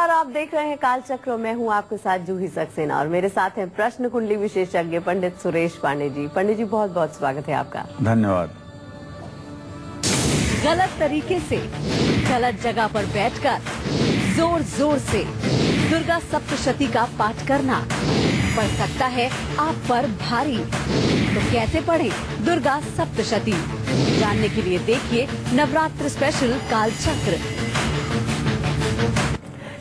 नमस्कार, आप देख रहे हैं कालचक्र। मैं हूं आपके साथ जूही सक्सेना और मेरे साथ हैं प्रश्न कुंडली विशेषज्ञ पंडित सुरेश पांडे जी। पंडित जी, बहुत बहुत स्वागत है आपका। धन्यवाद। गलत तरीके से गलत जगह पर बैठकर जोर जोर से दुर्गा सप्तशती का पाठ करना पड़ सकता है आप पर भारी। तो कैसे पढ़े दुर्गा सप्तशती, जानने के लिए देखिए नवरात्र स्पेशल कालचक्र।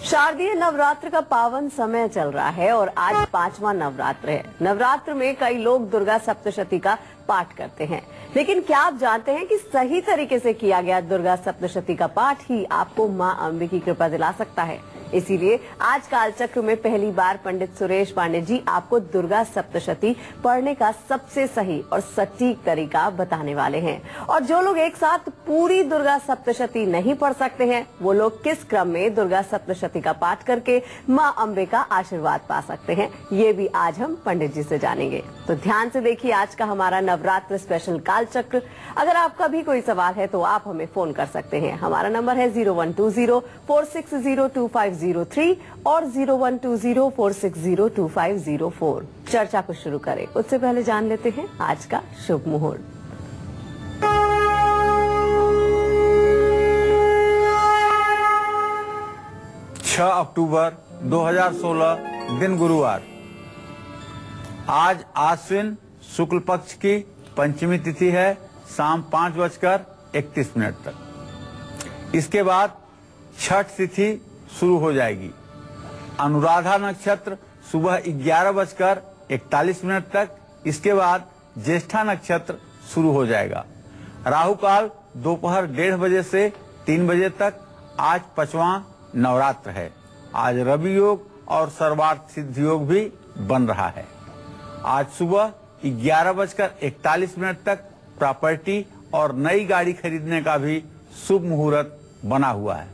शारदीय नवरात्र का पावन समय चल रहा है और आज 5वां नवरात्र है। नवरात्र में कई लोग दुर्गा सप्तशती का पाठ करते हैं, लेकिन क्या आप जानते हैं कि सही तरीके से किया गया दुर्गा सप्तशती का पाठ ही आपको मां अम्बे की कृपा दिला सकता है। इसीलिए आज कालचक्र में पहली बार पंडित सुरेश पांडे जी आपको दुर्गा सप्तशती पढ़ने का सबसे सही और सटीक तरीका बताने वाले हैं। और जो लोग एक साथ पूरी दुर्गा सप्तशती नहीं पढ़ सकते हैं, वो लोग किस क्रम में दुर्गा सप्तशती का पाठ करके मां अम्बे का आशीर्वाद पा सकते हैं, ये भी आज हम पंडित जी से जानेंगे। तो ध्यान से देखिए आज का हमारा नवरात्र स्पेशल कालचक्र। अगर आपका भी कोई सवाल है तो आप हमें फोन कर सकते हैं। हमारा नंबर है 0120-460-2503 और 0120-460-2504। चर्चा को शुरू करें उससे पहले जान लेते हैं आज का शुभ मुहूर्त। 6 अक्टूबर 2016 दिन गुरुवार। आज आश्विन शुक्ल पक्ष की पंचमी तिथि है, शाम 5:31 तक। इसके बाद छठ तिथि शुरू हो जाएगी। अनुराधा नक्षत्र सुबह 11:41 तक। इसके बाद ज्येष्ठा नक्षत्र शुरू हो जाएगा। राहु काल दोपहर 1:30 बजे से 3 बजे तक। आज 5वां नवरात्र है। आज रवि योग और सर्वार्थ सिद्धि योग भी बन रहा है। आज सुबह 11:41 तक प्रॉपर्टी और नई गाड़ी खरीदने का भी शुभ मुहूर्त बना हुआ है।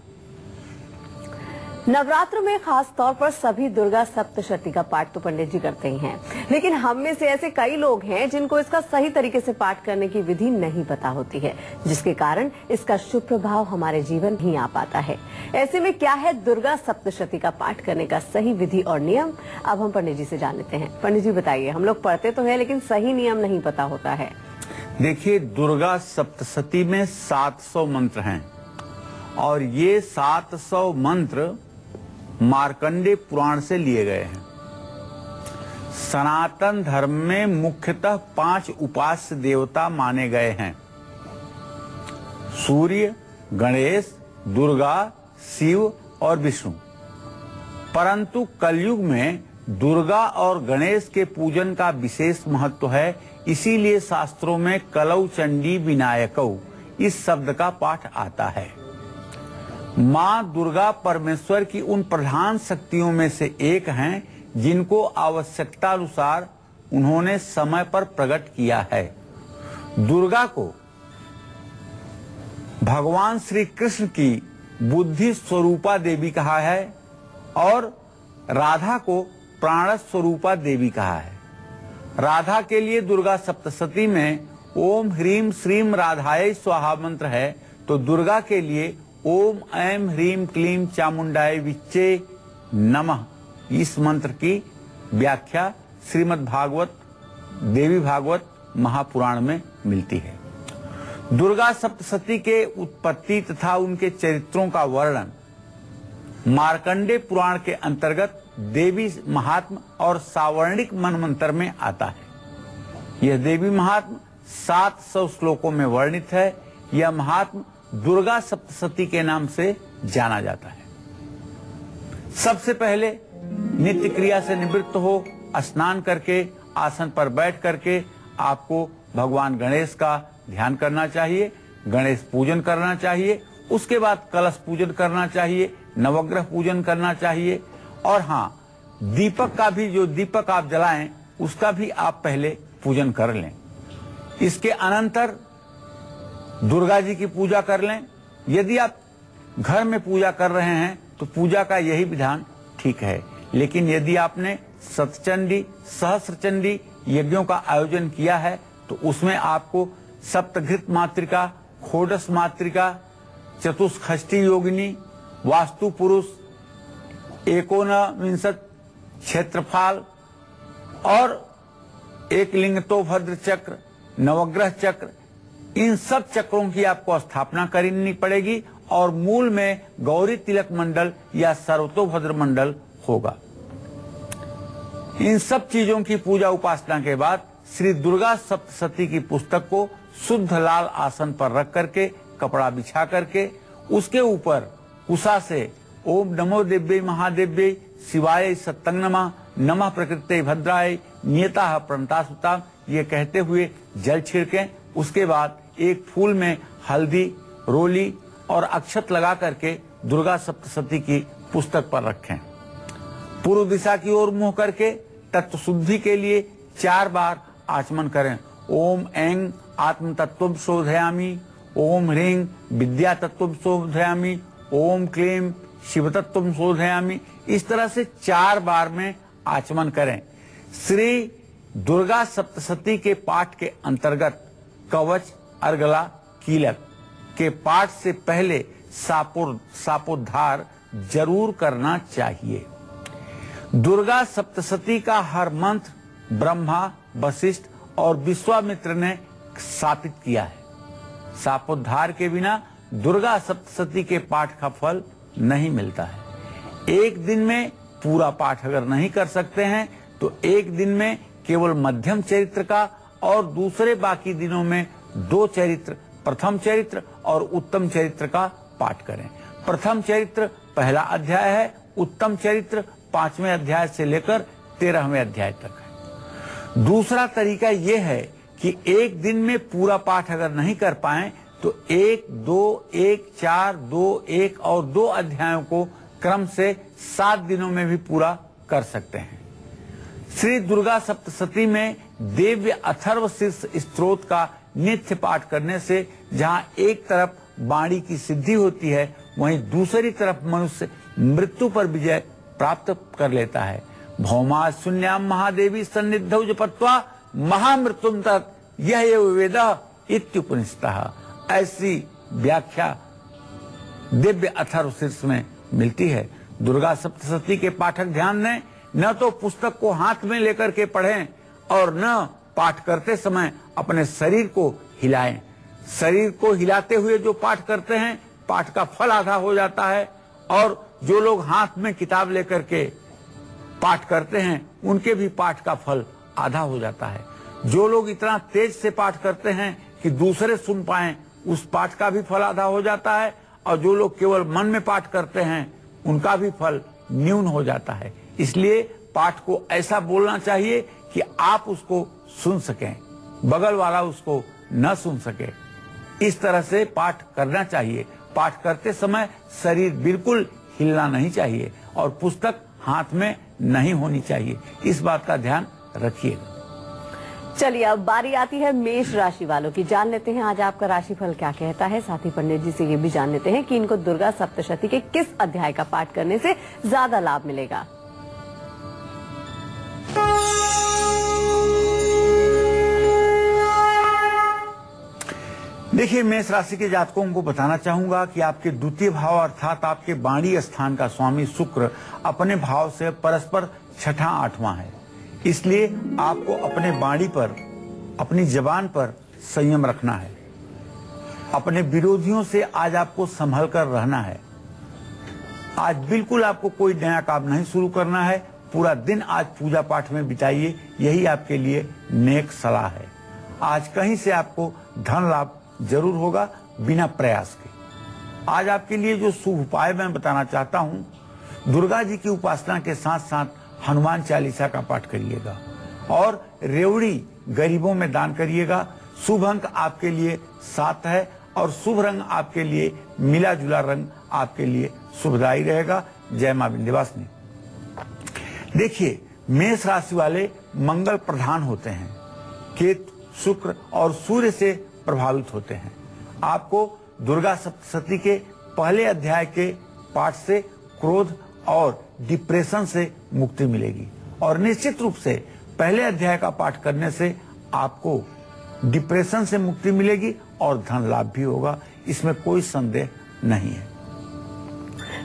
नवरात्र में खास तौर पर सभी दुर्गा सप्तशती का पाठ तो पंडित जी करते ही हैं, लेकिन हम में से ऐसे कई लोग हैं जिनको इसका सही तरीके से पाठ करने की विधि नहीं पता होती है, जिसके कारण इसका शुभ प्रभाव हमारे जीवन नहीं आ पाता है। ऐसे में क्या है दुर्गा सप्तशती का पाठ करने का सही विधि और नियम, अब हम पंडित जी से जान लेते हैं। पंडित जी बताइए, हम लोग पढ़ते तो है लेकिन सही नियम नहीं पता होता है। देखिए, दुर्गा सप्तशती में 700 मंत्र हैं और ये 700 मंत्र मार्कंडेय पुराण से लिए गए हैं। सनातन धर्म में मुख्यतः 5 उपास्य देवता माने गए हैं: सूर्य, गणेश, दुर्गा, शिव और विष्णु। परंतु कलयुग में दुर्गा और गणेश के पूजन का विशेष महत्व है, इसीलिए शास्त्रों में कलौ चंडी विनायकौ इस शब्द का पाठ आता है। मां दुर्गा परमेश्वर की उन प्रधान शक्तियों में से एक हैं जिनको आवश्यकता अनुसार उन्होंने समय पर प्रकट किया है। दुर्गा को भगवान श्री कृष्ण की बुद्धि स्वरूपा देवी कहा है और राधा को प्राण स्वरूपा देवी कहा है। राधा के लिए दुर्गा सप्तशती में ओम ह्रीम श्रीम राधाय स्वाहा मंत्र है, तो दुर्गा के लिए ओम ऐं ह्रीम क्लीम चामुंडाय विच्चे नमः इस मंत्र की व्याख्या श्रीमद् भागवत देवी भागवत महापुराण में मिलती है। दुर्गा सप्तशती के उत्पत्ति तथा उनके चरित्रों का वर्णन मार्कंडेय पुराण के अंतर्गत देवी महात्म और सावर्णिक मनमंत्र में आता है। यह देवी महात्म 700 श्लोकों में वर्णित है। यह महात्म दुर्गा सप्तशती के नाम से जाना जाता है। सबसे पहले नित्य क्रिया से निवृत्त हो स्नान करके आसन पर बैठ करके आपको भगवान गणेश का ध्यान करना चाहिए, गणेश पूजन करना चाहिए। उसके बाद कलश पूजन करना चाहिए, नवग्रह पूजन करना चाहिए और हाँ, दीपक का भी, जो दीपक आप जलाएं उसका भी आप पहले पूजन कर लें। इसके अनंतर दुर्गा जी की पूजा कर लें। यदि आप घर में पूजा कर रहे हैं तो पूजा का यही विधान ठीक है, लेकिन यदि आपने शतचंडी सहस्त्रचंडी यज्ञों का आयोजन किया है तो उसमें आपको सप्तघृत मातृका, खोडस मातृका, चतुष्षष्ठी योगिनी, वास्तु पुरुष, एकोनविंशत क्षेत्रफल और एक लिंगतोभद्र चक्र, नवग्रह चक्र, इन सब चक्रों की आपको स्थापना करनी पड़ेगी और मूल में गौरी तिलक मंडल या सर्वतोभद्र मंडल होगा। इन सब चीजों की पूजा उपासना के बाद श्री दुर्गा सप्तशती की पुस्तक को शुद्ध लाल आसन पर रख करके, कपड़ा बिछा करके, उसके ऊपर उषा से ओम नमो देव्यै महादेव्यै शिवाय सत्तं नमः, नमः प्रकृते भद्राय, नियता प्रणतासुता, ये कहते हुए जल छिड़कें। उसके बाद एक फूल में हल्दी, रोली और अक्षत लगा करके दुर्गा सप्तशती की पुस्तक पर रखें। पूर्व दिशा की ओर मुंह करके तत्व शुद्धि के लिए 4 बार आचमन करें। ओम ऐं आत्म तत्व शोधयामी, ओम ह्रीं विद्या तत्व शोधयामी, ओम क्लीं शिव तत्व शोधयामी। इस तरह से 4 बार में आचमन करें। श्री दुर्गा सप्तशती के पाठ के अंतर्गत कवच, अर्गला, कीलक के पाठ से पहले सापोद्धार जरूर करना चाहिए। दुर्गा सप्तशती का हर मंत्र ब्रह्मा, वशिष्ठ और विश्वामित्र ने स्थापित किया है। सापोद्धार के बिना दुर्गा सप्तशती के पाठ का फल नहीं मिलता है। एक दिन में पूरा पाठ अगर नहीं कर सकते हैं तो एक दिन में केवल मध्यम चरित्र का और दूसरे बाकी दिनों में 2 चरित्र, प्रथम चरित्र और उत्तम चरित्र का पाठ करें। प्रथम चरित्र पहला अध्याय है, उत्तम चरित्र 5वें अध्याय से लेकर 13वें अध्याय तक है। दूसरा तरीका यह है कि एक दिन में पूरा पाठ अगर नहीं कर पाए तो 1, 2, 1, 4, 2, 1 और 2 अध्यायों को क्रम से 7 दिनों में भी पूरा कर सकते हैं। श्री दुर्गा सप्तशती में दिव्य अथर्व शीर्ष स्तोत्र का नित्य पाठ करने से जहाँ एक तरफ वाणी की सिद्धि होती है, वहीं दूसरी तरफ मनुष्य मृत्यु पर विजय प्राप्त कर लेता है। भौमा शून्याम महादेवी सन्निधौ जपत्वा महामृत्युम तक यह वेद इत्युपनिषदः, ऐसी व्याख्या दिव्य अथर्व शीर्ष में मिलती है। दुर्गा सप्तशती के पाठक ध्यान दें, न तो पुस्तक को हाथ में लेकर के पढ़ें और न पाठ करते समय अपने शरीर को हिलाएं। शरीर को हिलाते हुए जो पाठ करते हैं, पाठ का फल आधा हो जाता है, और जो लोग हाथ में किताब लेकर के पाठ करते हैं उनके भी पाठ का फल आधा हो जाता है। जो लोग इतना तेज से पाठ करते हैं कि दूसरे सुन पाएं, उस पाठ का भी फल आधा हो जाता है, और जो लोग केवल मन में पाठ करते हैं उनका भी फल न्यून हो जाता है। इसलिए पाठ को ऐसा बोलना चाहिए कि आप उसको सुन सकें, बगल वाला उसको न सुन सके। इस तरह से पाठ करना चाहिए। पाठ करते समय शरीर बिल्कुल हिलना नहीं चाहिए और पुस्तक हाथ में नहीं होनी चाहिए। इस बात का ध्यान रखिएगा। चलिए अब बारी आती है मेष राशि वालों की। जान लेते हैं आज आपका राशिफल क्या कहता है। साथ ही पंडित जी से ये भी जान लेते हैं कि इनको दुर्गा सप्तशती के किस अध्याय का पाठ करने से ज्यादा लाभ मिलेगा। देखिए, मेष राशि के जातकों को बताना चाहूंगा कि आपके द्वितीय भाव अर्थात आपके वाणी स्थान का स्वामी शुक्र अपने भाव से परस्पर छठा आठवां है। इसलिए आपको अपने वाणी पर, अपनी जबान पर संयम रखना है। अपने विरोधियों से आज आपको संभल कर रहना है। आज बिल्कुल आपको कोई नया काम नहीं शुरू करना है। पूरा दिन आज पूजा पाठ में बिताइए, यही आपके लिए नेक सलाह है। आज कहीं से आपको धन लाभ जरूर होगा बिना प्रयास के। आज आपके लिए जो शुभ उपाय मैं बताना चाहता हूँ, दुर्गा जी की उपासना के साथ साथ हनुमान चालीसा का पाठ करिएगा और रेवड़ी गरीबों में दान करिएगा। शुभ अंक आपके लिए 7 है और शुभ रंग आपके लिए मिला जुला रंग आपके लिए शुभदायी रहेगा। जय मां विंध्यवासिनी। देखिए, मेष राशि वाले मंगल प्रधान होते हैं। केतु, शुक्र और सूर्य से प्रभावित होते हैं। आपको दुर्गा सप्तशती के पहले अध्याय के पाठ से क्रोध और डिप्रेशन से मुक्ति मिलेगी और निश्चित रूप से पहले अध्याय का पाठ करने से आपको डिप्रेशन से मुक्ति मिलेगी और धन लाभ भी होगा। इसमें कोई संदेह नहीं है।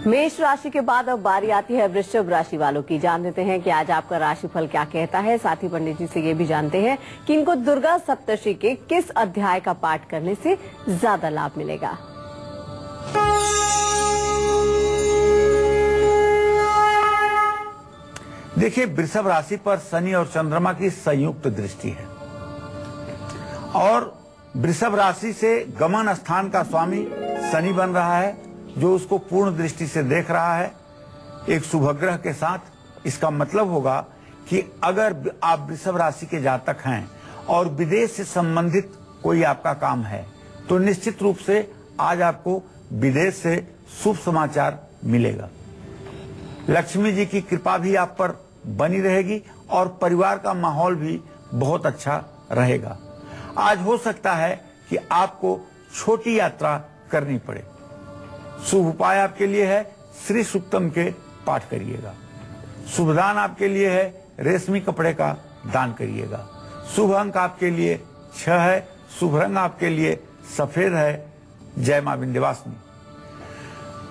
मेष राशि के बाद अब बारी आती है वृषभ राशि वालों की। जान लेते हैं कि आज आपका राशिफल क्या कहता है। साथ ही पंडित जी से ये भी जानते हैं कि इनको दुर्गा सप्तशती के किस अध्याय का पाठ करने से ज्यादा लाभ मिलेगा। देखिए, वृषभ राशि पर शनि और चंद्रमा की संयुक्त दृष्टि है और वृषभ राशि से गमन स्थान का स्वामी शनि बन रहा है, जो उसको पूर्ण दृष्टि से देख रहा है एक शुभग्रह के साथ। इसका मतलब होगा कि अगर आप वृषभ राशि के जातक हैं और विदेश से संबंधित कोई आपका काम है तो निश्चित रूप से आज आपको विदेश से शुभ समाचार मिलेगा। लक्ष्मी जी की कृपा भी आप पर बनी रहेगी और परिवार का माहौल भी बहुत अच्छा रहेगा। आज हो सकता है कि आपको छोटी यात्रा करनी पड़े। शुभ उपाय आपके लिए है श्री सूक्तम के पाठ करिएगा। शुभ दान आपके लिए है रेशमी कपड़े का दान करिएगा। शुभ अंक आपके लिए 6 है। शुभ रंग आपके लिए सफेद है। जय मां विंध्यवासिनी।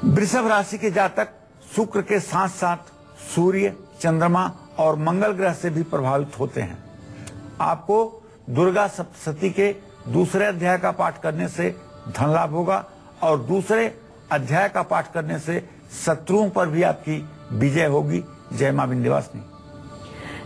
वृषभ राशि के जातक शुक्र के साथ साथ सूर्य, चंद्रमा और मंगल ग्रह से भी प्रभावित होते हैं। आपको दुर्गा सप्तशती के दूसरे अध्याय का पाठ करने से धन लाभ होगा और दूसरे अध्याय का पाठ करने से शत्रुओं पर भी आपकी विजय होगी। जय मां विंध्यवासिनी।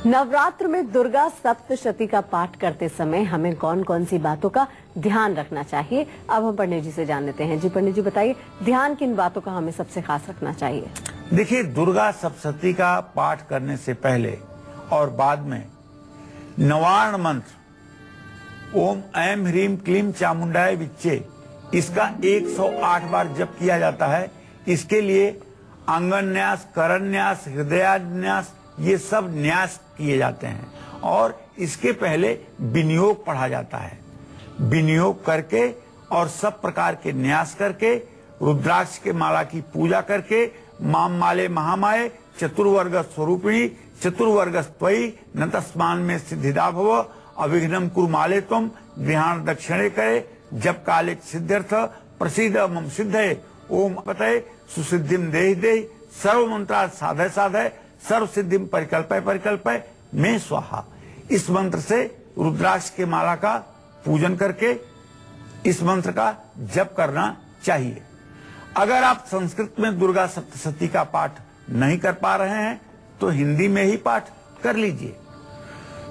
नवरात्र में दुर्गा सप्तशती का पाठ करते समय हमें कौन कौन सी बातों का ध्यान रखना चाहिए, अब हम पंडित जी से जान लेते हैं। जी पंडित जी बताइए, ध्यान किन बातों का हमें सबसे खास रखना चाहिए। देखिए, दुर्गा सप्तशती का पाठ करने से पहले और बाद में नवार्ण मंत्र ओम ऐं ह्रीं क्लीं चामुंडाय विच्चे, इसका 108 बार जप किया जाता है। इसके लिए अंगन्यास, करन्यास, हृदयान्यास ये सब न्यास किए जाते हैं और इसके पहले विनियोग पढ़ा जाता है। विनियोग करके और सब प्रकार के न्यास करके रुद्राक्ष के माला की पूजा करके माम माले महामाये चतुर्वर्ग स्वरूपिणी चतुर्वर्ग त्वयि न तस्मान में सिद्धिदा भव अविघ्नम कुरु माले तुम गृहाण दक्षिणे करे जब काले सिद्ध्यर्थ प्रसिद्ध मम सिद्धे ओम पतये सुसिद्धिम देहि देहि सर्व मंत्रा साधय साधय सर्व सिद्धिम परिकल्पय परिकल्पय में स्वाहा। इस मंत्र से रुद्राक्ष के माला का पूजन करके इस मंत्र का जप करना चाहिए। अगर आप संस्कृत में दुर्गा सप्तशती का पाठ नहीं कर पा रहे हैं तो हिंदी में ही पाठ कर लीजिए।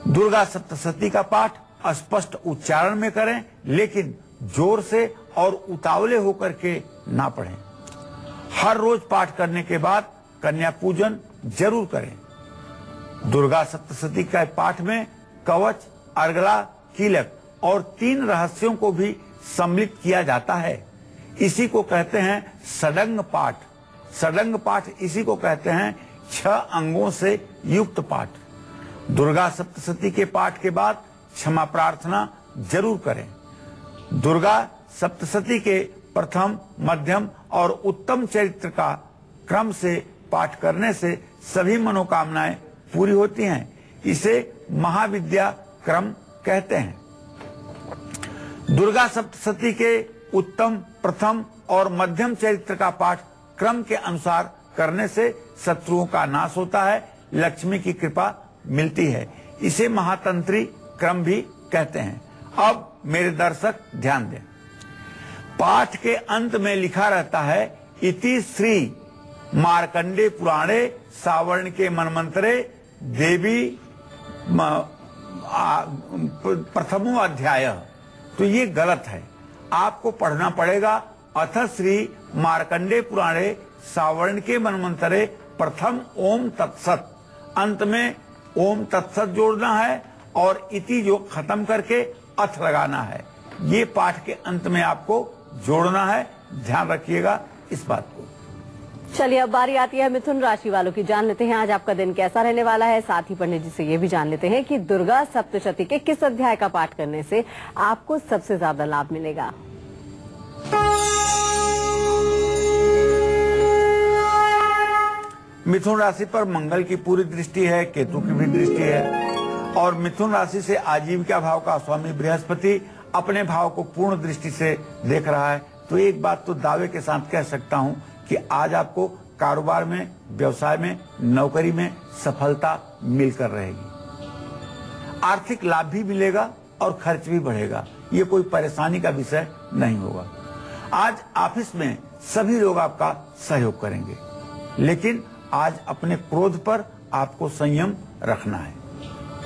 दुर्गा सप्तशती का पाठ स्पष्ट उच्चारण में करें, लेकिन जोर से और उतावले होकर के ना पढ़ें। हर रोज पाठ करने के बाद कन्या पूजन जरूर करें। दुर्गा सप्तशती का पाठ में कवच, अर्गला, कीलक और 3 रहस्यों को भी सम्मिलित किया जाता है। इसी को कहते हैं षडंग पाठ। षडंग पाठ इसी को कहते हैं 6 अंगों से युक्त पाठ। दुर्गा सप्तशती के पाठ के बाद क्षमा प्रार्थना जरूर करें। दुर्गा सप्तशती के प्रथम, मध्यम और उत्तम चरित्र का क्रम से पाठ करने से सभी मनोकामनाएं पूरी होती हैं। इसे महाविद्या क्रम कहते हैं। दुर्गा सप्तशती के उत्तम, प्रथम और मध्यम चरित्र का पाठ क्रम के अनुसार करने से शत्रुओं का नाश होता है, लक्ष्मी की कृपा मिलती है। इसे महातंत्री क्रम भी कहते हैं। अब मेरे दर्शक ध्यान दें, पाठ के अंत में लिखा रहता है इति श्री मार्कंडे पुराणे सावर्ण के मनमंत्रे देवी प्रथमो अध्याय। तो ये गलत है, आपको पढ़ना पड़ेगा अथ श्री मार्कंडे पुराणे सावर्ण के मनमंत्रे प्रथम ओम तत्सत। अंत में ओम तत्सत जोड़ना है और इति जो खत्म करके अथ लगाना है। ये पाठ के अंत में आपको जोड़ना है, ध्यान रखिएगा इस बात को। चलिए अब बारी आती है मिथुन राशि वालों की। जान लेते हैं आज आपका दिन कैसा रहने वाला है। साथ ही पंडित जी से ये भी जान लेते हैं कि दुर्गा सप्तशती के किस अध्याय का पाठ करने से आपको सबसे ज्यादा लाभ मिलेगा। मिथुन राशि पर मंगल की पूरी दृष्टि है, केतु की भी दृष्टि है और मिथुन राशि से आजीविका भाव का स्वामी बृहस्पति अपने भाव को पूर्ण दृष्टि से देख रहा है। तो एक बात तो दावे के साथ कह सकता हूं कि आज आपको कारोबार में, व्यवसाय में, नौकरी में सफलता मिलकर रहेगी। आर्थिक लाभ भी मिलेगा और खर्च भी बढ़ेगा, ये कोई परेशानी का विषय नहीं होगा। आज ऑफिस में सभी लोग आपका सहयोग करेंगे, लेकिन आज अपने क्रोध पर आपको संयम रखना है।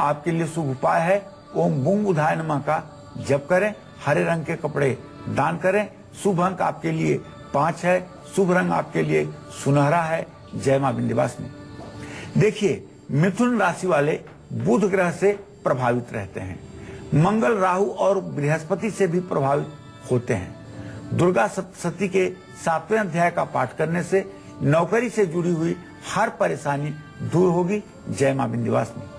आपके लिए शुभ उपाय है ओम बुंग बुधाय नमः का जप करें, हरे रंग के कपड़े दान करें। शुभ अंक आपके लिए 5 है, शुभ रंग आपके लिए सुनहरा है। जय मां विंध्यवासिनी। देखिए, मिथुन राशि वाले बुध ग्रह से प्रभावित रहते हैं, मंगल, राहु और बृहस्पति से भी प्रभावित होते हैं। दुर्गा सप्तशती के 7वें अध्याय का पाठ करने से नौकरी से जुड़ी हुई हर परेशानी दूर होगी। जय मां विंध्यवासिनी।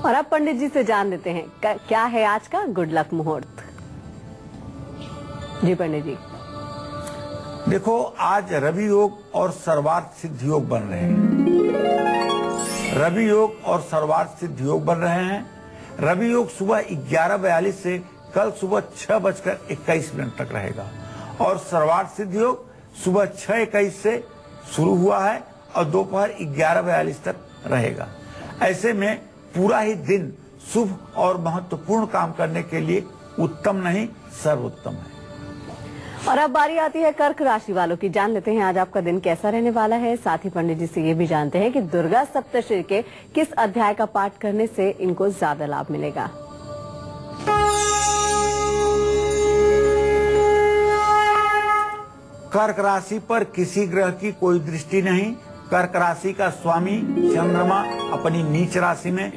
और अब पंडित जी से जान लेते हैं क्या है आज का गुड लक मुहूर्त। जी पंडित जी। देखो, आज रवि योग और सर्वार्थ सिद्ध योग बन रहे हैं। रवि योग और सर्वार्थ सिद्ध योग बन रहे हैं। रवि योग सुबह 11:42 से कल सुबह 6:21 तक रहेगा और सर्वार्थ सिद्ध योग सुबह 6:21 से शुरू हुआ है और दोपहर 11:42 तक रहेगा। ऐसे में पूरा ही दिन शुभ और महत्वपूर्ण काम करने के लिए उत्तम नहीं सर्वोत्तम है। और अब बारी आती है कर्क राशि वालों की। जान लेते हैं आज आपका दिन कैसा रहने वाला है। साथ ही पंडित जी से ये भी जानते हैं कि दुर्गा सप्तशती के किस अध्याय का पाठ करने से इनको ज्यादा लाभ मिलेगा। कर्क राशि पर किसी ग्रह की कोई दृष्टि नहीं। कर्क राशि का स्वामी चंद्रमा अपनी नीच राशि में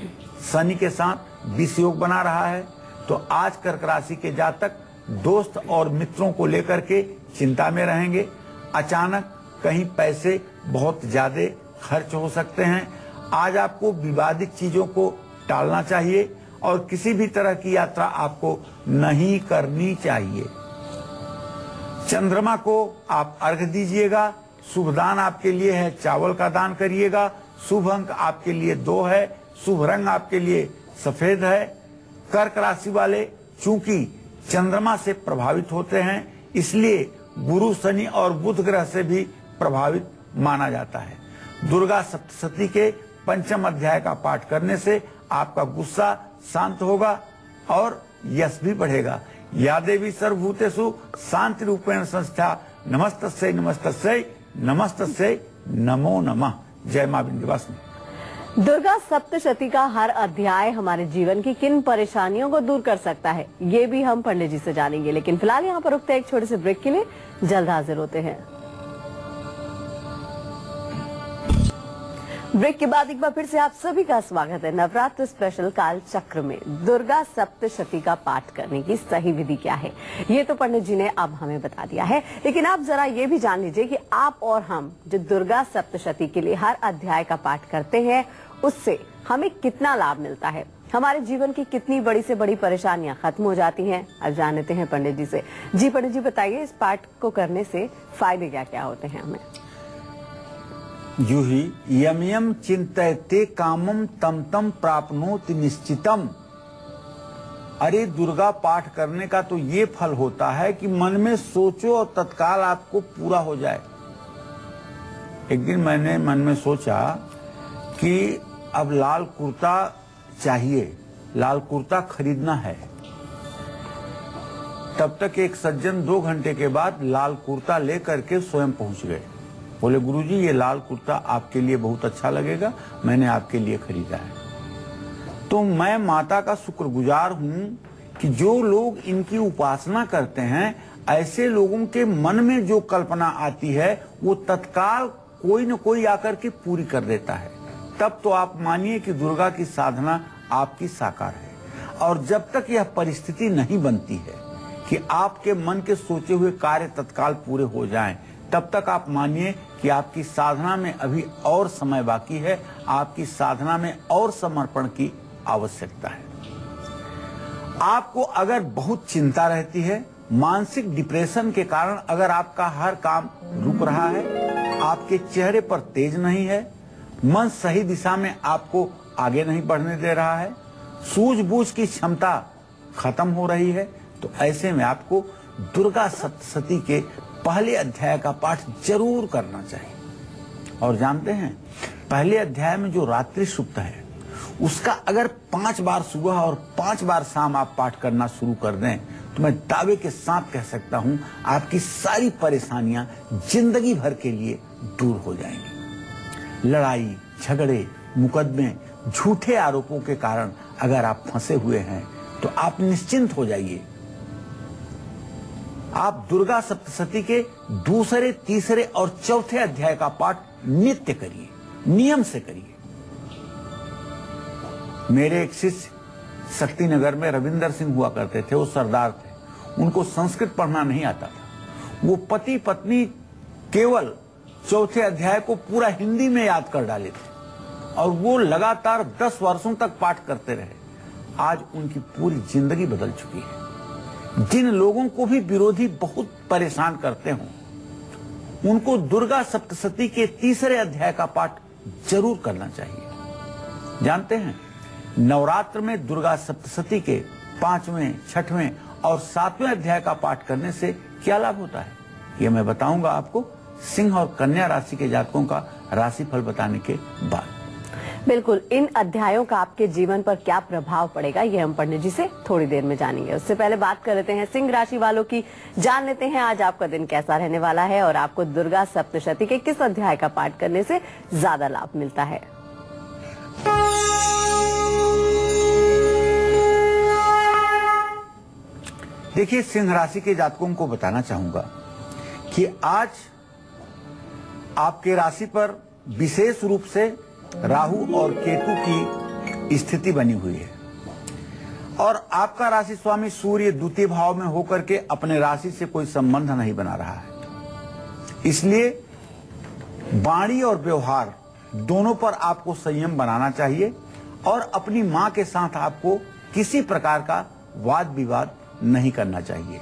शनि के साथ विष योग बना रहा है, तो आज कर्क राशि के जातक दोस्त और मित्रों को लेकर के चिंता में रहेंगे। अचानक कहीं पैसे बहुत ज्यादा खर्च हो सकते हैं। आज आपको विवादित चीजों को टालना चाहिए और किसी भी तरह की यात्रा आपको नहीं करनी चाहिए। चंद्रमा को आप अर्घ दीजिएगा। शुभ दान आपके लिए है चावल का दान करिएगा। शुभ अंक आपके लिए 2 है। शुभ रंग आपके लिए सफेद है। कर्क राशि वाले चूंकि चंद्रमा से प्रभावित होते हैं, इसलिए गुरु, शनि और बुध ग्रह से भी प्रभावित माना जाता है। दुर्गा सप्तशती के 5वें अध्याय का पाठ करने से आपका गुस्सा शांत होगा और यश भी बढ़ेगा। या देवी सर्वभूतेषु शांति रूपेण संस्था नमस्तस्यै नमस्तस्यै नमस्तस्यै नमो नमः। जय मां विंध्यवासिनी। दुर्गा सप्तशती का हर अध्याय हमारे जीवन की किन परेशानियों को दूर कर सकता है, ये भी हम पंडित जी से जानेंगे। लेकिन फिलहाल यहाँ पर रुकते हैं एक छोटे से ब्रेक के लिए, जल्द हाजिर होते हैं। ब्रेक के बाद एक बार फिर से आप सभी का स्वागत है नवरात्र स्पेशल काल चक्र में। दुर्गा सप्तशती का पाठ करने की सही विधि क्या है, ये तो पंडित जी ने अब हमें बता दिया है, लेकिन आप जरा ये भी जान लीजिए कि आप और हम जो दुर्गा सप्तशती के लिए हर अध्याय का पाठ करते हैं, उससे हमें कितना लाभ मिलता है, हमारे जीवन की कितनी बड़ी से बड़ी परेशानियां खत्म हो जाती हैं। अब जान लेते हैं पंडित जी से। जी पंडित जी, बताइए इस पाठ को करने से फायदे क्या क्या होते हैं हमें। यू ही यम यम चिंतयते कामम तम तम प्राप्नोति निश्चितम। अरे दुर्गा पाठ करने का तो ये फल होता है कि मन में सोचो और तत्काल आपको पूरा हो जाए। एक दिन मैंने मन में सोचा कि अब लाल कुर्ता चाहिए, लाल कुर्ता खरीदना है। तब तक एक सज्जन 2 घंटे के बाद लाल कुर्ता लेकर के स्वयं पहुंच गए। बोले गुरुजी, ये लाल कुर्ता आपके लिए बहुत अच्छा लगेगा, मैंने आपके लिए खरीदा है। तो मैं माता का शुक्रगुजार हूं कि जो लोग इनकी उपासना करते हैं, ऐसे लोगों के मन में जो कल्पना आती है वो तत्काल कोई न कोई आकर के पूरी कर देता है। तब तो आप मानिए कि दुर्गा की साधना आपकी साकार है। और जब तक यह परिस्थिति नहीं बनती है कि आपके मन के सोचे हुए कार्य तत्काल पूरे हो जाएं, तब तक आप मानिए कि आपकी साधना में अभी और समय बाकी है, आपकी साधना में और समर्पण की आवश्यकता है। आपको अगर बहुत चिंता रहती है, मानसिक डिप्रेशन के कारण अगर आपका हर काम रुक रहा है, आपके चेहरे पर तेज नहीं है, मन सही दिशा में आपको आगे नहीं बढ़ने दे रहा है, सूझबूझ की क्षमता खत्म हो रही है, तो ऐसे में आपको दुर्गा सप्तशती के पहले अध्याय का पाठ जरूर करना चाहिए। और जानते हैं, पहले अध्याय में जो रात्रि सुक्त है उसका अगर 5 बार सुबह और 5 बार शाम आप पाठ करना शुरू कर दें तो मैं दावे के साथ कह सकता हूं आपकी सारी परेशानियां जिंदगी भर के लिए दूर हो जाएंगी। लड़ाई झगड़े मुकदमे झूठे आरोपों के कारण अगर आप फंसे हुए हैं तो आप निश्चिंत हो जाइए। आप दुर्गा सप्तशती के दूसरे, तीसरे और चौथे अध्याय का पाठ नित्य करिए, नियम से करिए। मेरे एक शिष्य शक्तिनगर में रविंदर सिंह हुआ करते थे, वो सरदार थे, उनको संस्कृत पढ़ना नहीं आता था। वो पति पत्नी केवल चौथे अध्याय को पूरा हिंदी में याद कर डाले थे और वो लगातार 10 वर्षों तक पाठ करते रहे। आज उनकी पूरी जिंदगी बदल चुकी है। जिन लोगों को भी विरोधी बहुत परेशान करते हों उनको दुर्गा सप्तशती के तीसरे अध्याय का पाठ जरूर करना चाहिए। जानते हैं, नवरात्र में दुर्गा सप्तशती के 5वें, 6वें और 7वें अध्याय का पाठ करने से क्या लाभ होता है, ये मैं बताऊंगा आपको सिंह और कन्या राशि के जातकों का राशिफल बताने के बाद। बिल्कुल, इन अध्यायों का आपके जीवन पर क्या प्रभाव पड़ेगा ये हम पंडित जी से थोड़ी देर में जानेंगे। उससे पहले बात कर लेते हैं सिंह राशि वालों की। जान लेते हैं आज आपका दिन कैसा रहने वाला है और आपको दुर्गा सप्तशती के किस अध्याय का पाठ करने से ज्यादा लाभ मिलता है। देखिए, सिंह राशि के जातकों को बताना चाहूंगा कि आज आपके राशि पर विशेष रूप से राहु और केतु की स्थिति बनी हुई है और आपका राशि स्वामी सूर्य द्वितीय भाव में होकर के अपने राशि से कोई संबंध नहीं बना रहा है। इसलिए वाणी और व्यवहार दोनों पर आपको संयम बनाना चाहिए और अपनी मां के साथ आपको किसी प्रकार का वाद विवाद नहीं करना चाहिए।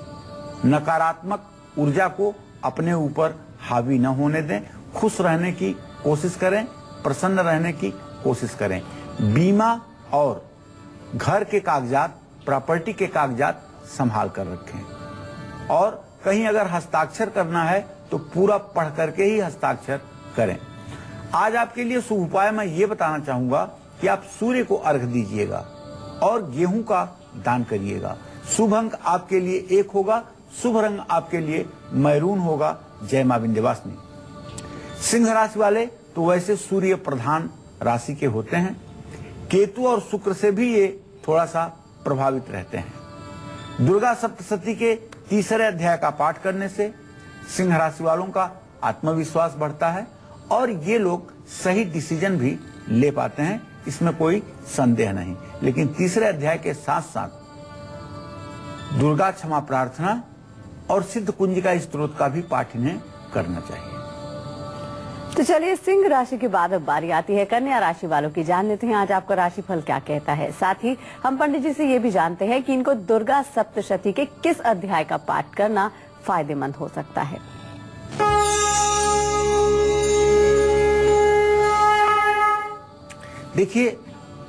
नकारात्मक ऊर्जा को अपने ऊपर हावी न होने दें। खुश रहने की कोशिश करें, प्रसन्न रहने की कोशिश करें। बीमा और घर के कागजात, प्रॉपर्टी के कागजात संभाल कर रखें और कहीं अगर हस्ताक्षर करना है तो पूरा पढ़ करके ही हस्ताक्षर करें। आज आपके लिए शुभ उपाय मैं ये बताना चाहूंगा कि आप सूर्य को अर्घ्य दीजिएगा और गेहूं का दान करिएगा। शुभ अंक आपके लिए 1 होगा, शुभ रंग आपके लिए मैरून होगा। जय मां विंध्यवासिनी। सिंह राशि वाले तो वैसे सूर्य प्रधान राशि के होते हैं, केतु और शुक्र से भी ये थोड़ा सा प्रभावित रहते हैं। दुर्गा सप्तशती के तीसरे अध्याय का पाठ करने से सिंह राशि वालों का आत्मविश्वास बढ़ता है और ये लोग सही डिसीजन भी ले पाते हैं, इसमें कोई संदेह नहीं। लेकिन तीसरे अध्याय के साथ साथ दुर्गा क्षमा प्रार्थना और सिद्ध कुंजिका स्तोत्र का भी पाठ इन्हें करना चाहिए। तो चलिए, सिंह राशि के बाद अब बारी आती है कन्या राशि वालों की। जान लेते हैं आज आपका राशिफल क्या कहता है। साथ ही हम पंडित जी से ये भी जानते हैं कि इनको दुर्गा सप्तशती के किस अध्याय का पाठ करना फायदेमंद हो सकता है। देखिए,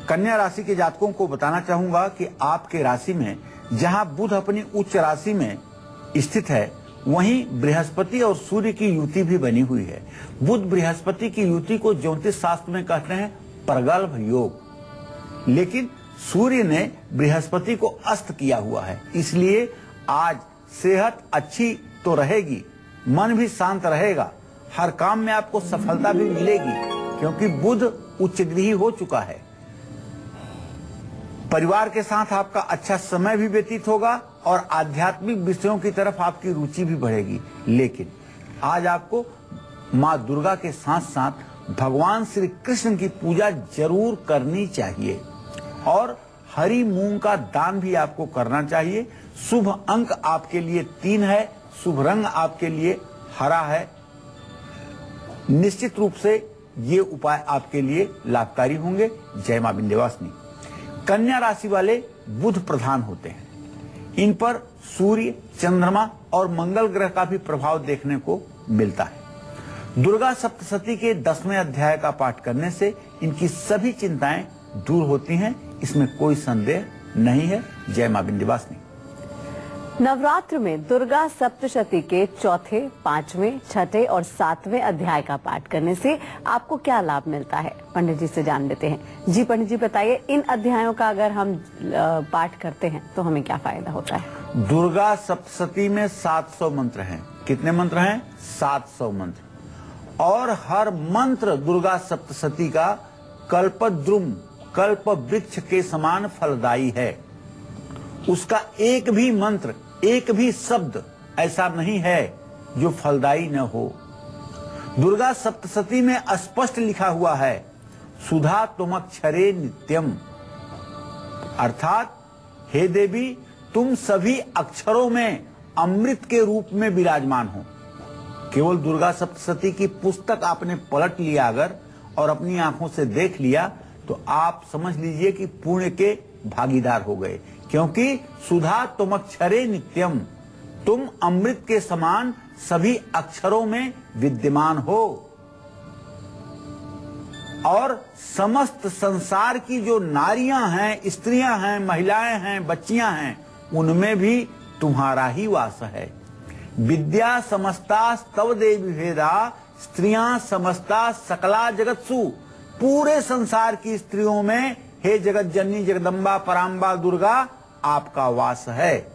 कन्या राशि के जातकों को बताना चाहूंगा कि आपके राशि में जहां बुध अपनी उच्च राशि में स्थित है वहीं बृहस्पति और सूर्य की युति भी बनी हुई है। बुध बृहस्पति की युति को ज्योतिष शास्त्र में कहते हैं प्रगल्भ योग, लेकिन सूर्य ने बृहस्पति को अस्त किया हुआ है। इसलिए आज सेहत अच्छी तो रहेगी, मन भी शांत रहेगा, हर काम में आपको सफलता भी मिलेगी क्योंकि बुध उच्चगृही हो चुका है। परिवार के साथ आपका अच्छा समय भी व्यतीत होगा और आध्यात्मिक विषयों की तरफ आपकी रुचि भी बढ़ेगी। लेकिन आज आपको मां दुर्गा के साथ साथ भगवान श्री कृष्ण की पूजा जरूर करनी चाहिए और हरी मूंग का दान भी आपको करना चाहिए। शुभ अंक आपके लिए 3 है, शुभ रंग आपके लिए हरा है। निश्चित रूप से ये उपाय आपके लिए लाभकारी होंगे। जय मां विंध्यवासिनी। कन्या राशि वाले बुध प्रधान होते हैं, इन पर सूर्य, चंद्रमा और मंगल ग्रह का भी प्रभाव देखने को मिलता है। दुर्गा सप्तशती के 10वें अध्याय का पाठ करने से इनकी सभी चिंताएं दूर होती हैं, इसमें कोई संदेह नहीं है। जय मां विंध्यवासिनी। नवरात्र में दुर्गा सप्तशती के चौथे, पांचवें, छठे और सातवें अध्याय का पाठ करने से आपको क्या लाभ मिलता है, पंडित जी से जान लेते हैं। जी पंडित जी बताइए, इन अध्यायों का अगर हम पाठ करते हैं तो हमें क्या फायदा होता है? दुर्गा सप्तशती में 700 मंत्र हैं। कितने मंत्र हैं? 700 मंत्र। और हर मंत्र दुर्गा सप्तशती का कल्पद्रुम, कल्प वृक्ष के समान फलदायी है। उसका एक भी मंत्र, एक भी शब्द ऐसा नहीं है जो फलदायी न हो। दुर्गा सप्तशती में स्पष्ट लिखा हुआ है, सुधा त्वमक्षरे नित्यम, अर्थात हे देवी तुम सभी अक्षरों में अमृत के रूप में विराजमान हो। केवल दुर्गा सप्तशती की पुस्तक आपने पलट लिया अगर और अपनी आंखों से देख लिया तो आप समझ लीजिए कि पुण्य के भागीदार हो गए, क्योंकि सुधा त्वमक्षरे नित्यम, तुम अमृत के समान सभी अक्षरों में विद्यमान हो। और समस्त संसार की जो नारियां हैं, स्त्रियां हैं, महिलाएं हैं, बच्चियां हैं, उनमें भी तुम्हारा ही वास है। विद्या समस्ता स्तव देवी भेदा, स्त्रियां समस्ता सकला जगत्सु, पूरे संसार की स्त्रियों में हे जगत जननी जगदम्बा पराम्बा दुर्गा आपका वास है।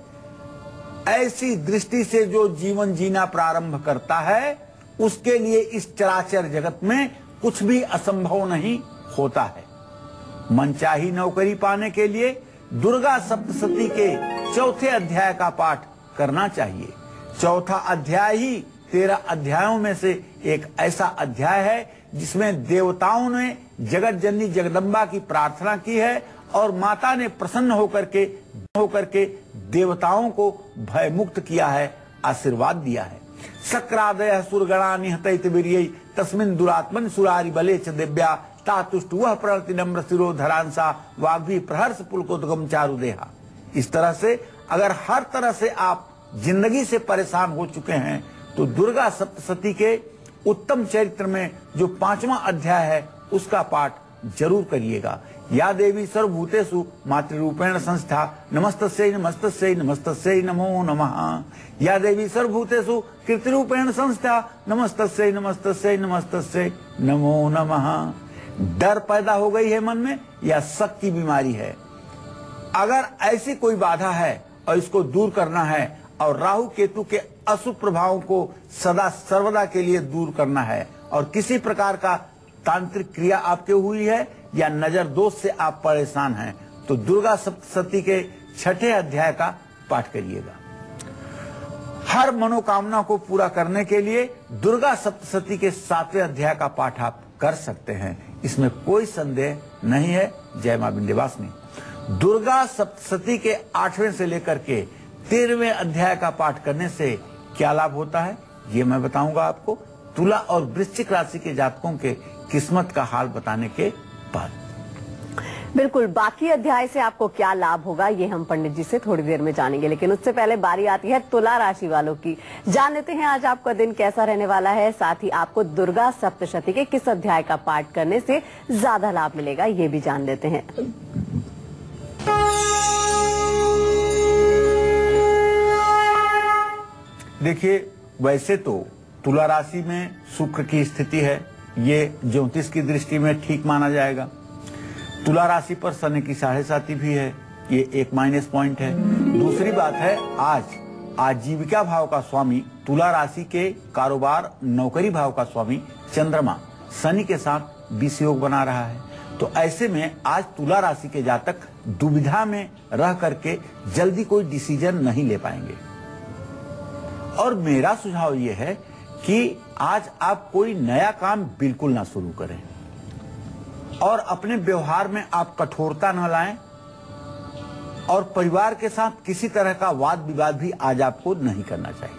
ऐसी दृष्टि से जो जीवन जीना प्रारंभ करता है उसके लिए इस चराचर जगत में कुछ भी असंभव नहीं होता है। मनचाही नौकरी पाने के लिए दुर्गा सप्तशती के चौथे अध्याय का पाठ करना चाहिए। चौथा अध्याय ही 13 अध्यायों में से एक ऐसा अध्याय है जिसमें देवताओं ने जगत जननी जगदम्बा की प्रार्थना की है और माता ने प्रसन्न होकर के देवताओं को भय मुक्त किया है, आशीर्वाद दिया है। सक्रादय सुरगणा निहतैत वीर्यै तस्मिन् दुरात्मन सुरारि बले च दिव्या तातुष्ट वह प्रणति नम्र शिरोधरांसा वाग्भी प्रहर्ष पुलकोद्गम चारु देहा। इस तरह से अगर हर तरह से आप जिंदगी से परेशान हो चुके हैं तो दुर्गा सप्तशती के उत्तम चरित्र में जो 5वां अध्याय है उसका पाठ जरूर करिएगा। या देवी सर्वभूतेषु मातृरूपेण संस्था नमस्तस्यै नमस्तस्यै नमस्तस्यै नमो नमः। या देवी सर्वभूतेषु कीर्तिरूपेण संस्था नमस्तस्यै नमस्तस्यै नमस्तस्यै नमो नमः। डर पैदा हो गई है मन में या शक की बीमारी है, अगर ऐसी कोई बाधा है और इसको दूर करना है और राहु केतु के अशुभ प्रभावों को सदा सर्वदा के लिए दूर करना है और किसी प्रकार का तांत्रिक क्रिया आपके हुई है या नजर दोष से आप परेशान हैं तो दुर्गा सप्तशती के छठे अध्याय का पाठ करिएगा। हर मनोकामना को पूरा करने के लिए दुर्गा सप्तशती के 7वें अध्याय का पाठ आप कर सकते हैं, इसमें कोई संदेह नहीं है। जय मां विंध्यवासिनी। दुर्गा सप्तशती के 8वें से लेकर के 13वें अध्याय का पाठ करने से क्या लाभ होता है ये मैं बताऊंगा आपको, तुला और वृश्चिक राशि के जातकों के किस्मत का हाल बताने के बाद। बिल्कुल, बाकी अध्याय से आपको क्या लाभ होगा ये हम पंडित जी से थोड़ी देर में जानेंगे, लेकिन उससे पहले बारी आती है तुला राशि वालों की। जान लेते हैं आज आपका दिन कैसा रहने वाला है, साथ ही आपको दुर्गा सप्तशती के किस अध्याय का पाठ करने से ज्यादा लाभ मिलेगा ये भी जान लेते हैं। देखिए, वैसे तो तुला राशि में शुक्र की स्थिति है, ये ज्योतिष की दृष्टि में ठीक माना जाएगा। तुला राशि पर शनि की 7.5 भी है, ये एक माइनस पॉइंट है। दूसरी बात है, आज आजीविका भाव का स्वामी तुला राशि के कारोबार नौकरी भाव का स्वामी चंद्रमा शनि के साथ 20 योग बना रहा है, तो ऐसे में आज तुला राशि के जातक दुविधा में रह करके जल्दी कोई डिसीजन नहीं ले पाएंगे। और मेरा सुझाव ये है कि आज आप कोई नया काम बिल्कुल ना शुरू करें और अपने व्यवहार में आप कठोरता न लाएं और परिवार के साथ किसी तरह का वाद विवाद भी आज आपको नहीं करना चाहिए।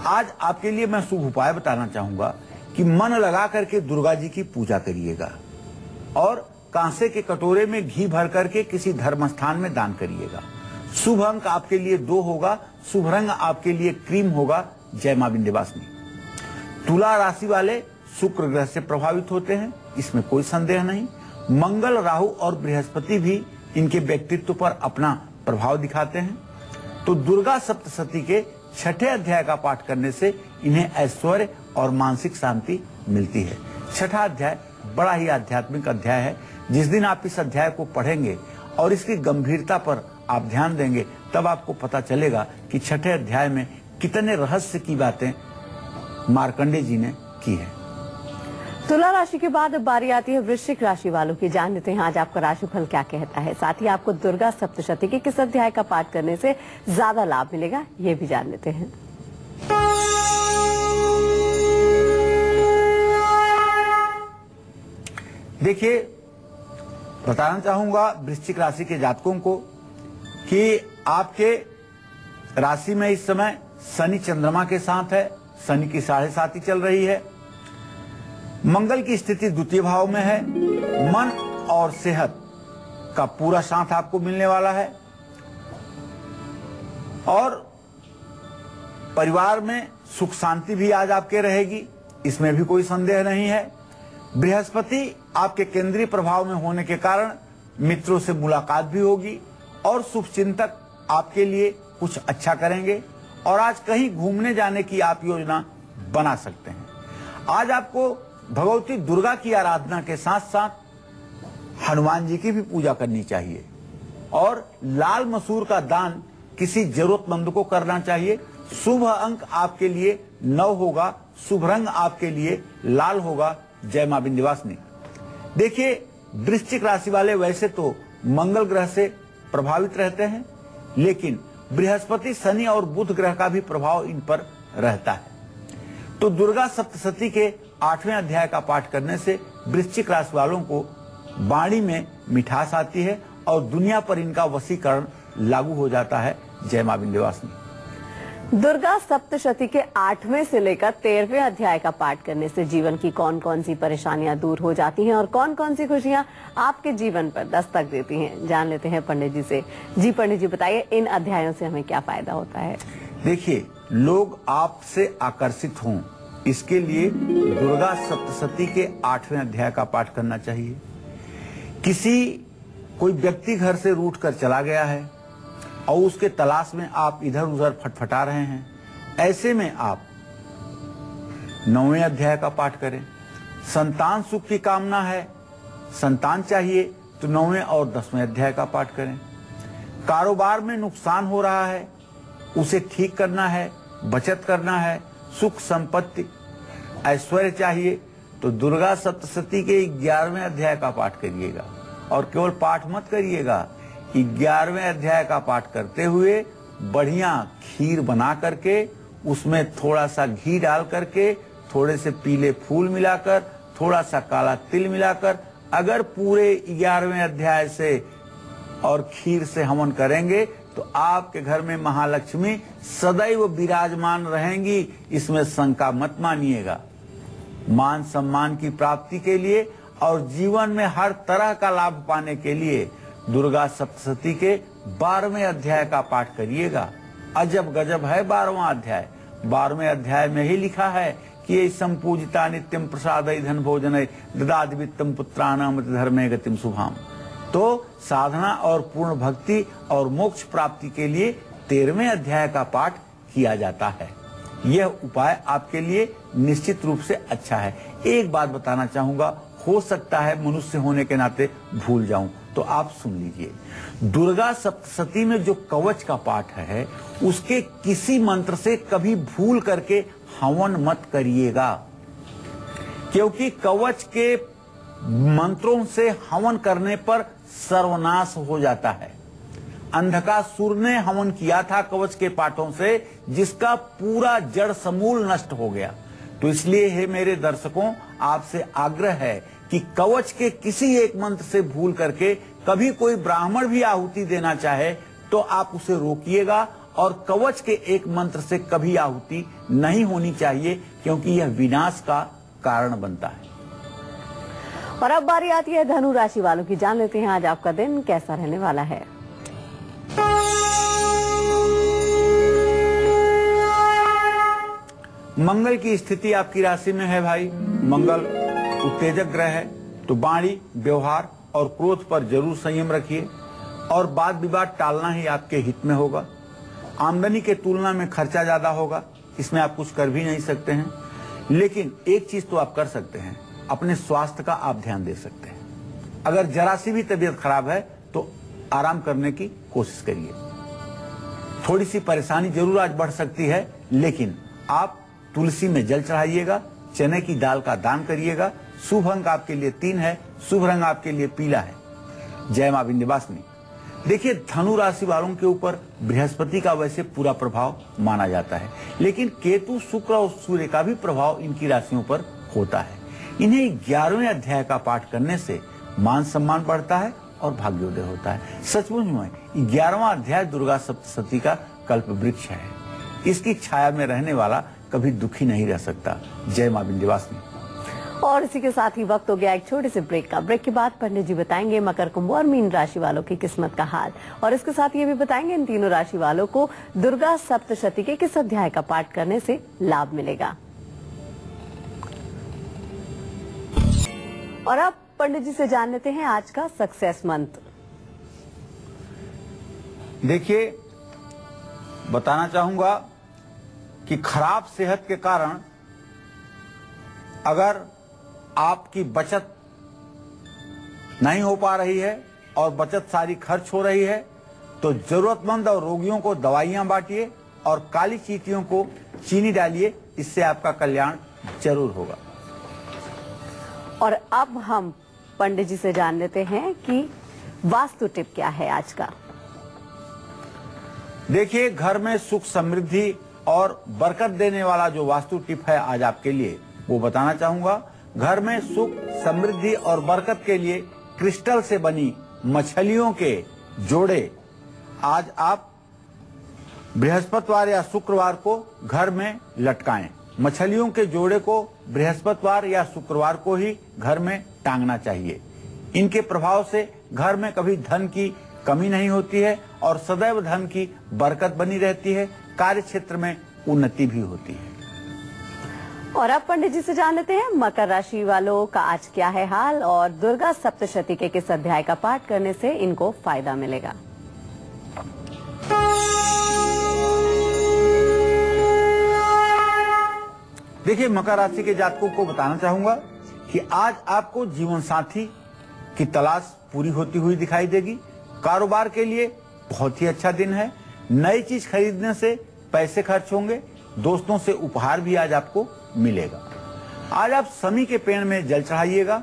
आज आपके लिए मैं शुभ उपाय बताना चाहूंगा कि मन लगा करके दुर्गा जी की पूजा करिएगा और कांसे के कटोरे में घी भर करके किसी धर्म स्थान में दान करिएगा। शुभ अंक आपके लिए 2 होगा, शुभ रंग आपके लिए क्रीम होगा। जय मां विंध्यवासिनी। तुला राशि वाले शुक्र ग्रह से प्रभावित होते हैं, इसमें कोई संदेह नहीं। मंगल, राहु और बृहस्पति भी इनके व्यक्तित्व पर अपना प्रभाव दिखाते हैं। तो दुर्गा सप्तशती के 6ठे अध्याय का पाठ करने से इन्हें ऐश्वर्य और मानसिक शांति मिलती है। 6ठा अध्याय बड़ा ही आध्यात्मिक अध्याय है। जिस दिन आप इस अध्याय को पढ़ेंगे और इसकी गंभीरता पर आप ध्यान देंगे, तब आपको पता चलेगा कि 6ठे अध्याय में कितने रहस्य की बातें मार्कंडेय जी ने की है। तुला राशि के बाद अब बारी आती है वृश्चिक राशि वालों की। जान लेते हैं आज आपका राशिफल क्या कहता है। साथ ही आपको दुर्गा सप्तशती के किस अध्याय का पाठ करने से ज्यादा लाभ मिलेगा, ये भी जान लेते हैं। देखिए, बताना चाहूंगा वृश्चिक राशि के जातकों को कि आपके राशि में इस समय शनि चंद्रमा के साथ है। शनि की 7.5 चल रही है। मंगल की स्थिति द्वितीय भाव में है। मन और सेहत का पूरा साथ आपको मिलने वाला है और परिवार में सुख शांति भी आज आपके रहेगी, इसमें भी कोई संदेह नहीं है। बृहस्पति आपके केंद्रीय प्रभाव में होने के कारण मित्रों से मुलाकात भी होगी और शुभचिंतक आपके लिए कुछ अच्छा करेंगे और आज कहीं घूमने जाने की आप योजना बना सकते हैं। आज आपको भगवती दुर्गा की आराधना के साथ साथ हनुमान जी की भी पूजा करनी चाहिए और लाल मसूर का दान किसी जरूरतमंद को करना चाहिए। शुभ अंक आपके लिए 9 होगा। शुभ रंग आपके लिए लाल होगा। जय मां विंध्यवासिनी। देखिए, वृश्चिक राशि वाले वैसे तो मंगल ग्रह से प्रभावित रहते हैं, लेकिन बृहस्पति, शनि और बुध ग्रह का भी प्रभाव इन पर रहता है। तो दुर्गा सप्तशती के 8वें अध्याय का पाठ करने से वृश्चिक राशि वालों को वाणी में मिठास आती है और दुनिया पर इनका वशीकरण लागू हो जाता है। जय मां विंध्यवासिनी। दुर्गा सप्तशती के 8वें से लेकर 13वें अध्याय का पाठ करने से जीवन की कौन कौन सी परेशानियां दूर हो जाती हैं और कौन कौन सी खुशियां आपके जीवन पर दस्तक देती हैं, जान लेते हैं पंडित जी से। जी पंडित जी, बताइए इन अध्यायों से हमें क्या फायदा होता है। देखिए, लोग आपसे आकर्षित हों, इसके लिए दुर्गा सप्तशती के 8वें अध्याय का पाठ करना चाहिए। कोई व्यक्ति घर से रूठ कर चला गया है और उसके तलाश में आप इधर उधर फटफटा रहे हैं, ऐसे में आप 9वें अध्याय का पाठ करें। संतान सुख की कामना है, संतान चाहिए तो 9वें और 10वें अध्याय का पाठ करें। कारोबार में नुकसान हो रहा है, उसे ठीक करना है, बचत करना है। सुख संपत्ति ऐश्वर्य चाहिए तो दुर्गा सप्तशती के 11वें अध्याय का पाठ करिएगा और केवल पाठ मत करिएगा, 11वें अध्याय का पाठ करते हुए बढ़िया खीर बना करके उसमें थोड़ा सा घी डाल करके, थोड़े से पीले फूल मिलाकर, थोड़ा सा काला तिल मिलाकर अगर पूरे 11वें अध्याय से और खीर से हवन करेंगे तो आपके घर में महालक्ष्मी सदैव विराजमान रहेंगी। इसमें शंका मत मानिएगा। मान सम्मान की प्राप्ति के लिए और जीवन में हर तरह का लाभ पाने के लिए दुर्गा सप्तशती के 12वें अध्याय का पाठ करिएगा। अजब गजब है 12वां अध्याय। 12वें अध्याय में ही लिखा है कि ये संपूजिता नित्यम प्रसादय धन भोजन ददाति वित्तम पुत्राणाम धर्मे गतिम शुभाम। तो साधना और पूर्ण भक्ति और मोक्ष प्राप्ति के लिए 13वें अध्याय का पाठ किया जाता है। यह उपाय आपके लिए निश्चित रूप से अच्छा है। एक बात बताना चाहूंगा, हो सकता है मनुष्य होने के नाते भूल जाऊं, तो आप सुन लीजिए। दुर्गा सप्तशती में जो कवच का पाठ है, उसके किसी मंत्र से कभी भूल करके हवन मत करिएगा, क्योंकि कवच के मंत्रों से हवन करने पर सर्वनाश हो जाता है। अंधकासुर ने हवन किया था कवच के पाठों से, जिसका पूरा जड़ समूल नष्ट हो गया। तो इसलिए हे मेरे दर्शकों, आपसे आग्रह है कि कवच के किसी एक मंत्र से भूल करके कभी कोई ब्राह्मण भी आहुति देना चाहे तो आप उसे रोकिएगा और कवच के एक मंत्र से कभी आहुति नहीं होनी चाहिए, क्योंकि यह विनाश का कारण बनता है। और अब बारी आती है धनु राशि वालों की। जान लेते हैं आज आपका दिन कैसा रहने वाला है। मंगल की स्थिति आपकी राशि में है भाई। मंगल उत्तेजक ग्रह है, तो वाणी, व्यवहार और क्रोध पर जरूर संयम रखिए और वाद विवाद टालना ही आपके हित में होगा। आमदनी के तुलना में खर्चा ज्यादा होगा, इसमें आप कुछ कर भी नहीं सकते हैं। लेकिन एक चीज तो आप कर सकते हैं, अपने स्वास्थ्य का आप ध्यान दे सकते हैं। अगर जरा सी भी तबीयत खराब है तो आराम करने की कोशिश करिए। थोड़ी सी परेशानी जरूर आज बढ़ सकती है, लेकिन आप तुलसी में जल चढ़ाइएगा, चने की दाल का दान करिएगा। शुभ अंक आपके लिए 3 है, शुभ रंग आपके लिए पीला है। जय मां विंध्यवासिनी। देखिए, धनु राशि वालों के ऊपर बृहस्पति का वैसे पूरा प्रभाव माना जाता है, लेकिन केतु, शुक्र और सूर्य का भी प्रभाव इनकी राशियों पर होता है। इन्हें 11वें अध्याय का पाठ करने से मान सम्मान बढ़ता है और भाग्योदय होता है। सचमुच में 11वां अध्याय दुर्गा सप्तशती का कल्प वृक्ष है। इसकी छाया में रहने वाला कभी दुखी नहीं रह सकता। जय मां विंध्यवासिनी। और इसी के साथ ही वक्त हो गया एक छोटे से ब्रेक का। ब्रेक के बाद पंडित जी बताएंगे मकर, कुंभ और मीन राशि वालों की किस्मत का हाल, और इसके साथ ये भी बताएंगे इन तीनों राशि वालों को दुर्गा सप्तशती के किस अध्याय का पाठ करने से लाभ मिलेगा। और अब पंडित जी से जान लेते हैं आज का सक्सेस मंत्र। देखिए, बताना चाहूंगा कि खराब सेहत के कारण अगर आपकी बचत नहीं हो पा रही है और बचत सारी खर्च हो रही है, तो जरूरतमंद और रोगियों को दवाइयां बांटिए और काली चींटियों को चीनी डालिए। इससे आपका कल्याण जरूर होगा। और अब हम पंडित जी से जान लेते हैं कि वास्तु टिप क्या है आज का। देखिए, घर में सुख, समृद्धि और बरकत देने वाला जो वास्तु टिप है आज आपके लिए, वो बताना चाहूंगा। घर में सुख, समृद्धि और बरकत के लिए क्रिस्टल से बनी मछलियों के जोड़े आज आप बृहस्पतिवार या शुक्रवार को घर में लटकाएं। मछलियों के जोड़े को बृहस्पतिवार या शुक्रवार को ही घर में टांगना चाहिए। इनके प्रभाव से घर में कभी धन की कमी नहीं होती है और सदैव धन की बरकत बनी रहती है। कार्य क्षेत्र में उन्नति भी होती है। और अब पंडित जी से जान लेते हैं मकर राशि वालों का आज क्या है हाल, और दुर्गा सप्तशती के किस अध्याय का पाठ करने से इनको फायदा मिलेगा। देखिए, मकर राशि के जातकों को बताना चाहूंगा कि आज आपको जीवन साथी की तलाश पूरी होती हुई दिखाई देगी। कारोबार के लिए बहुत ही अच्छा दिन है। नई चीज खरीदने से पैसे खर्च होंगे। दोस्तों से उपहार भी आज आपको मिलेगा। आज आप शमी के पेड़ में जल चढ़ाइएगा।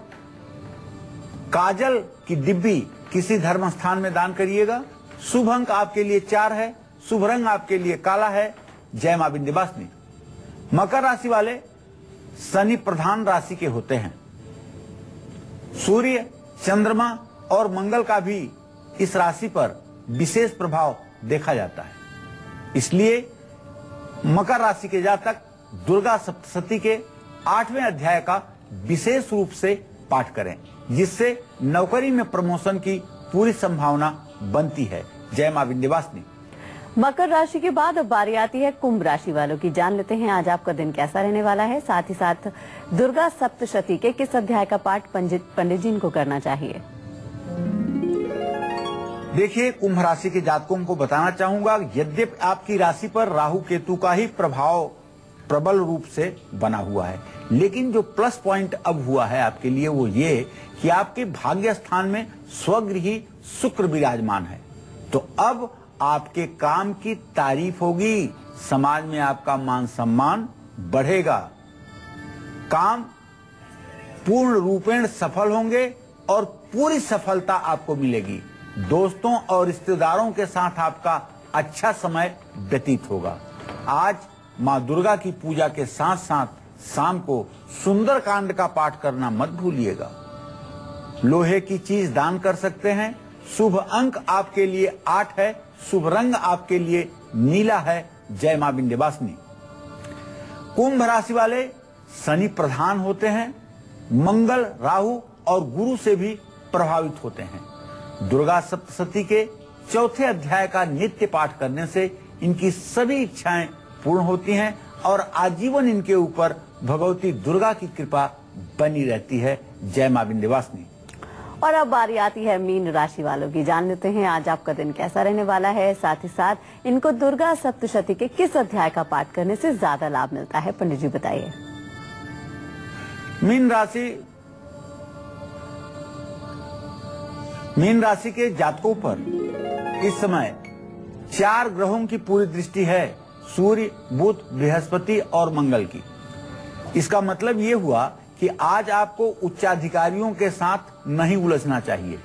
काजल की डिब्बी किसी धर्म स्थान में दान करिएगा। शुभ अंक आपके लिए 4 है, शुभ रंग आपके लिए काला है। जय मां विंध्यवासिनी। मकर राशि वाले शनि प्रधान राशि के होते हैं। सूर्य, चंद्रमा और मंगल का भी इस राशि पर विशेष प्रभाव देखा जाता है। इसलिए मकर राशि के जातक दुर्गा सप्तशती के 8वें अध्याय का विशेष रूप से पाठ करें, जिससे नौकरी में प्रमोशन की पूरी संभावना बनती है। जय मां विंध्यवासिनी। मकर राशि के बाद अब बारी आती है कुंभ राशि वालों की। जान लेते हैं आज आपका दिन कैसा रहने वाला है। साथ ही साथ दुर्गा सप्तशती के किस अध्याय का पाठ पंडित जी को करना चाहिए। देखिए, कुंभ राशि के जातकों को बताना चाहूंगा, यद्यपि आपकी राशि पर राहु केतु का ही प्रभाव प्रबल रूप से बना हुआ है, लेकिन जो प्लस पॉइंट अब हुआ है आपके लिए वो ये कि आपके भाग्य स्थान में स्वगृही शुक्र विराजमान है। तो अब आपके काम की तारीफ होगी, समाज में आपका मान सम्मान बढ़ेगा, काम पूर्ण रूपेण सफल होंगे और पूरी सफलता आपको मिलेगी। दोस्तों और रिश्तेदारों के साथ आपका अच्छा समय व्यतीत होगा। आज मां दुर्गा की पूजा के साथ साथ शाम को सुंदरकांड का पाठ करना मत भूलिएगा। लोहे की चीज दान कर सकते हैं। शुभ अंक आपके लिए 8 है, शुभ रंग आपके लिए नीला है। जय मां विंध्यवासिनी। कुंभ राशि वाले शनि प्रधान होते हैं। मंगल, राहु और गुरु से भी प्रभावित होते हैं। दुर्गा सप्तशती के 4थे अध्याय का नित्य पाठ करने से इनकी सभी इच्छाएं पूर्ण होती हैं और आजीवन इनके ऊपर भगवती दुर्गा की कृपा बनी रहती है। जय मां विंध्यवासिनी। और अब बारी आती है मीन राशि वालों की। जान लेते हैं आज आपका दिन कैसा रहने वाला है, साथ ही साथ इनको दुर्गा सप्तशती के किस अध्याय का पाठ करने से ज्यादा लाभ मिलता है। पंडित जी बताइए। मीन राशि के जातकों पर इस समय 4 ग्रहों की पूरी दृष्टि है, सूर्य, बुध, बृहस्पति और मंगल की। इसका मतलब ये हुआ कि आज आपको उच्चाधिकारियों के साथ नहीं उलझना चाहिए।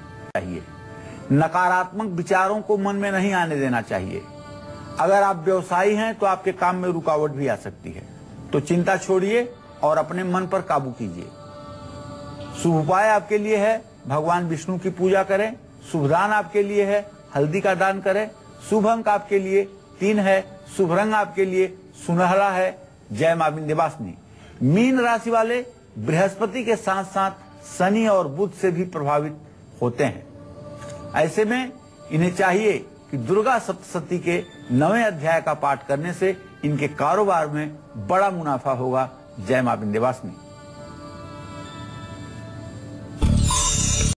नकारात्मक विचारों को मन में नहीं आने देना चाहिए। अगर आप व्यवसायी हैं तो आपके काम में रुकावट भी आ सकती है, तो चिंता छोड़िए और अपने मन पर काबू कीजिए। शुभ उपाय आपके लिए है भगवान विष्णु की पूजा करें। शुभ दान आपके लिए है हल्दी का दान करें। शुभ अंक आपके लिए 3 है। शुभ रंग आपके लिए सुनहरा है। जय मां विंध्यवासिनी। मीन राशि वाले बृहस्पति के साथ साथ शनि और बुध से भी प्रभावित होते हैं। ऐसे में इन्हें चाहिए कि दुर्गा सप्तशती के 9वें अध्याय का पाठ करने से इनके कारोबार में बड़ा मुनाफा होगा। जय मां विंध्यवासिनी।